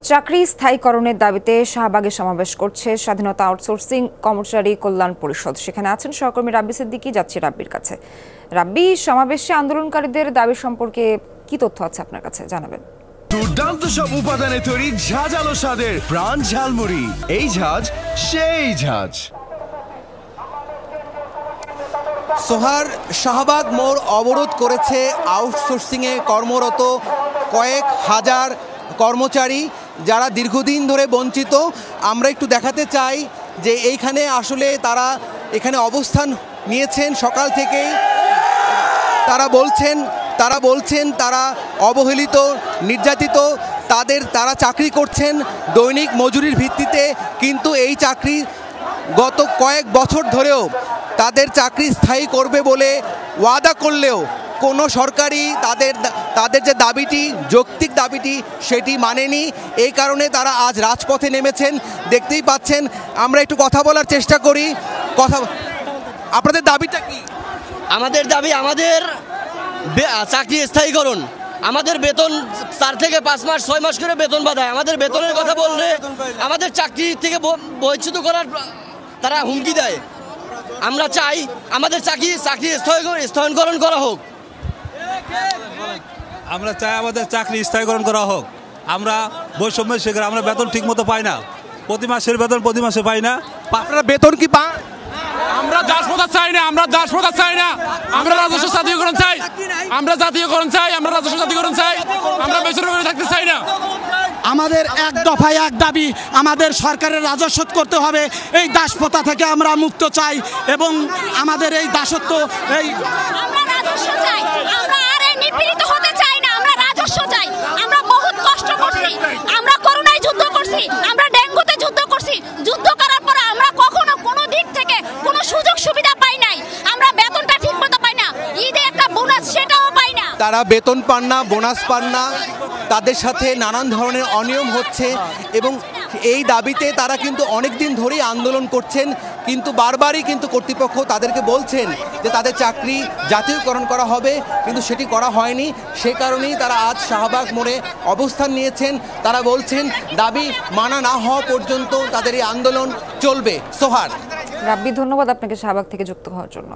চাকরি স্থায়ীকরণের দাবিতে শাহবাগে সমাবেশ করছে স্বাধীনতা আউটসোর্সিং কর্মচারী কল্যাণ পরিষদ। সেখানে আছেন সহকর্মী রাব্বি সিদ্দিকী। যাচ্ছি রাব্বির কাছে। রাব্বি, সমাবেশে আন্দোলনকারীদের দাবি সম্পর্কে কি তথ্য আছে আপনার কাছে জানাবেন? দুর্দান্ত সব উপাদানে তৈরি ঝাঁঝালো স্বাদের প্রাণ ঝালমুড়ি। এই ঝাঁঝ সেই ঝাঁঝ। সোহার, শাহবাগ মোড় অবরোধ করেছে আউটসোর্সিংয়ে কর্মরত কয়েক হাজার কর্মচারী, যারা দীর্ঘদিন ধরে বঞ্চিত। আমরা একটু দেখাতে চাই যে এইখানে আসলে তারা এখানে অবস্থান নিয়েছেন সকাল থেকেই। তারা বলছেন তারা অবহেলিত, নির্যাতিত, তারা চাকরি করছেন দৈনিক মজুরির ভিত্তিতে, কিন্তু এই চাকরি গত কয়েক বছর ধরেও তাদের চাকরি স্থায়ী করবে বলে ওয়াদা করলেও কোনো সরকারই তাদের যে দাবিটি, যৌক্তিক দাবিটি, সেটি মানেনি। এই কারণে তারা আজ রাজপথে নেমেছেন। দেখতেই পাচ্ছেন। আমরা একটু কথা বলার চেষ্টা করি। আপনাদের দাবিটা কি? আমাদের দাবি আমাদের চাকরি স্থায়ীকরণ। আমাদের বেতন 4 থেকে 5 মাস 6 মাস করে বেতন বাধায়। আমাদের বেতনের কথা বললে আমাদের চাকরি থেকে বহিষ্কৃত করার তারা হুমকি দেয়। আমরা চাই আমাদের চাকরি স্থায়ীকরণ করা হোক। আমরা চাই আমাদের চাকরি স্থায়ীকরণ করা হোক। আমরা বৈষম্যের শিকার, আমরা বেতন ঠিক মতো পাই না। প্রতি মাসের বেতন প্রতি মাসে পাই না। আপনারা বেতন কি পান? আমরা দাসপ্রথা চাই না, আমরা দাসপ্রথা চাই না। আমরা রাজস্ব জাতীয়করণ চাই, আমরা জাতীয়করণ চাই, আমরা রাজস্ব জাতীয়করণ চাই, আমরা বেসরকারি থাকতে চাই না। আমাদের এক দফায় এক দাবি, আমাদের সরকারের রাজস্ব করতে হবে। এই দাসপ্রথা থেকে আমরা মুক্ত চাই এবং আমাদের এই দাসত্ব আমরা রাজস্ব চাই। আমরা আর এই নিপীড়িত হতে চাই না। আমরা রাজস্ব চাই। আমরা বহুত কষ্ট করছি, আমরা করোনায় যুদ্ধ করছি, আমরা ডেঙ্গুতে যুদ্ধ করছি। যুদ্ধ করার পর আমরা কখনো কোনো দিক থেকে কোনো সুযোগ সুবিধা পাই নাই। আমরা বেতনটা ঠিকমতো পাই না, ঈদে একটা বোনাস সেটাও পাই না। তারা বেতন পান না, বোনাস পান না, তাদের সাথে নানান ধরনের অনিয়ম হচ্ছে এবং এই দাবিতে তারা কিন্তু অনেক দিন ধরেই আন্দোলন করছেন, কিন্তু বারবারই কিন্তু কর্তৃপক্ষ তাদেরকে বলছেন যে তাদের চাকরি জাতীয়করণ করা হবে, কিন্তু সেটি করা হয়নি। সে কারণেই তারা আজ শাহবাগ মোড়ে অবস্থান নিয়েছেন। তারা বলছেন দাবি মানা না হওয়া পর্যন্ত তাদের এই আন্দোলন চলবে। সোহার। রাব্বি, ধন্যবাদ আপনাকে শাহবাগ থেকে যুক্ত হওয়ার জন্য।